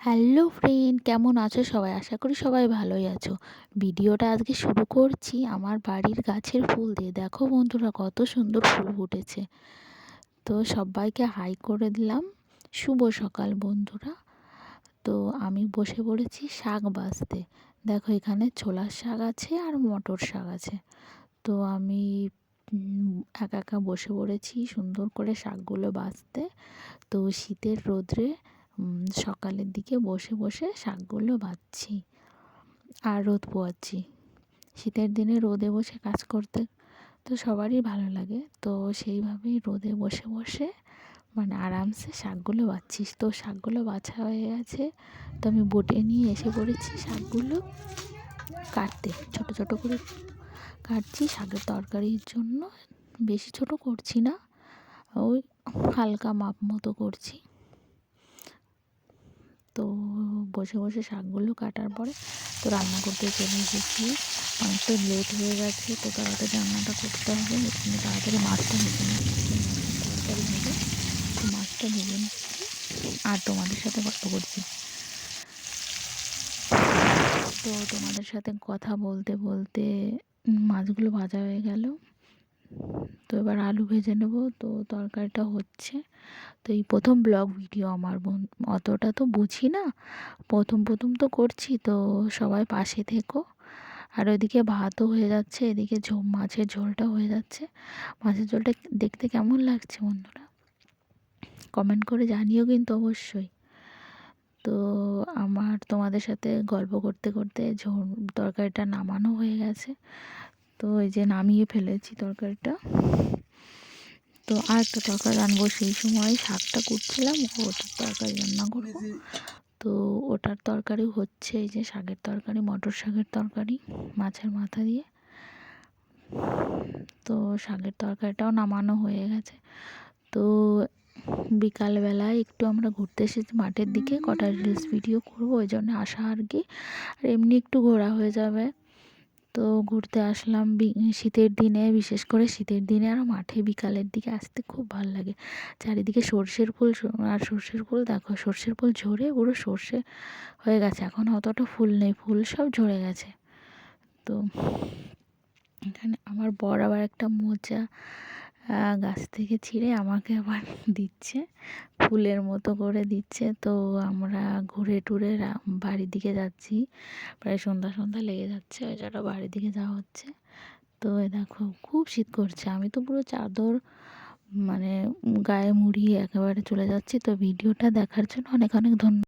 Hello friend, কেমন আছো সবাই? আশা করি সবাই ভালোই আছো। ভিডিওটা আজকে শুরু করছি আমার বাড়ির গাছের ফুল দিয়ে। দেখো বন্ধুরা, কত সুন্দর ফুল ফুটেছে। তো সবাইকে হাই করে দিলাম। শুভ সকাল বন্ধুরা। তো আমি বসে পড়েছি শাক বাছতে। দেখো, এখানে ছোলার শাক আছে আর মটর শাক আছে। তো আমি একা একা বসে পড়েছি সুন্দর করে শাকগুলো বাছতে। তো শীতের রোদ্রে সকালের দিকে বসে বসে শাকগুলো বাছছি আর রোদ পোয়াচ্ছি। শীতের দিনে রোদে বসে কাজ করতে তো সবারই ভালো লাগে। তো সেইভাবেই রোদে বসে বসে মানে আরামসে শাকগুলো বাছছি। তো শাকগুলো বাছা হয়ে গেছে। তো আমি বটে নিয়ে এসে পড়েছি শাকগুলো কাটতে। ছোট ছোট করে কাটছি শাকের তরকারির জন্য। বেশি ছোট করছি না, ওই হালকা মাপ মতো করছি। তো বসে বসে শাকগুলো কাটার পরে তো রান্না করতে চলে এসেছি। অনেকটা লেট হয়ে গেছে, তো তাড়াতাড়ি রান্নাটা করতে হবে। এখানে তাড়াতাড়ি মাছটা ভেজে নিচ্ছি, মাছের তরকারি হবে। তো মাছটা ভেজে নিচ্ছি আর তোমাদের সাথে গল্প করছি। তো তোমাদের সাথে কথা বলতে বলতে মাছগুলো ভাজা হয়ে গেল। তো এবার আলু ভেজে নেব। তো তরকারিটা হচ্ছে। তো এই প্রথম ব্লগ ভিডিও আমার, অতটা তো বুঝি না, প্রথম প্রথম তো করছি। তো সবাই পাশে থেকো। আর ওইদিকে ভাতও হয়ে যাচ্ছে, এদিকে মাছের ঝোলটাও হয়ে যাচ্ছে। মাছের ঝোলটা দেখতে কেমন লাগছে বন্ধুরা, কমেন্ট করে জানিও কিন্তু অবশ্যই। তো আমার তোমাদের সাথে গল্প করতে করতে তরকারিটা নামানো হয়ে গেছে। তো এই যে নামিয়ে ফেলেছি তরকারিটা। তো আর একটা তরকারি রান্নবো, সেই সময় শাকটা কুটছিলাম, ওটার তরকারি রান্না করবো। তো ওটার তরকারি হচ্ছে এই যে শাকের তরকারি, মটর শাকের তরকারি মাছের মাথা দিয়ে। তো শাকের তরকারিটাও নামানো হয়ে গেছে। তো বিকালবেলায় একটু আমরা ঘুরতে এসেছি মাঠের দিকে, কটা রিলস ভিডিও করবো ওই জন্য আসা আর কি। আর এমনি একটু ঘোরা হয়ে যাবে। তো ঘুরতে আসলাম শীতের দিনে, বিশেষ করে শীতের দিনে আর মাঠে বিকালের দিকে আসতে খুব ভালো লাগে। চারিদিকে সর্ষের ফুল, আর সর্ষের ফুল দেখো, সর্ষের ফুল ঝরে পুরো সর্ষে হয়ে গেছে। এখন অতটা ফুল নেই, ফুল সব ঝরে গেছে। তো এখানে আমার বর আবার একটা মোচা গাছ থেকে ছিঁড়ে আমাকে আবার দিচ্ছে, ফুলের মতো করে দিচ্ছে। তো আমরা ঘুরে টুরে বাড়ির দিকে যাচ্ছি। প্রায় সন্ধ্যা সন্ধ্যা লেগে যাচ্ছে, ওই জন্য বাড়ির দিকে যাওয়া হচ্ছে। তো দেখো, খুব শীত করছে। আমি তো পুরো চাদর মানে গায়ে মুড়িয়ে একেবারে চলে যাচ্ছি। তো ভিডিওটা দেখার জন্য অনেক অনেক ধন্যবাদ।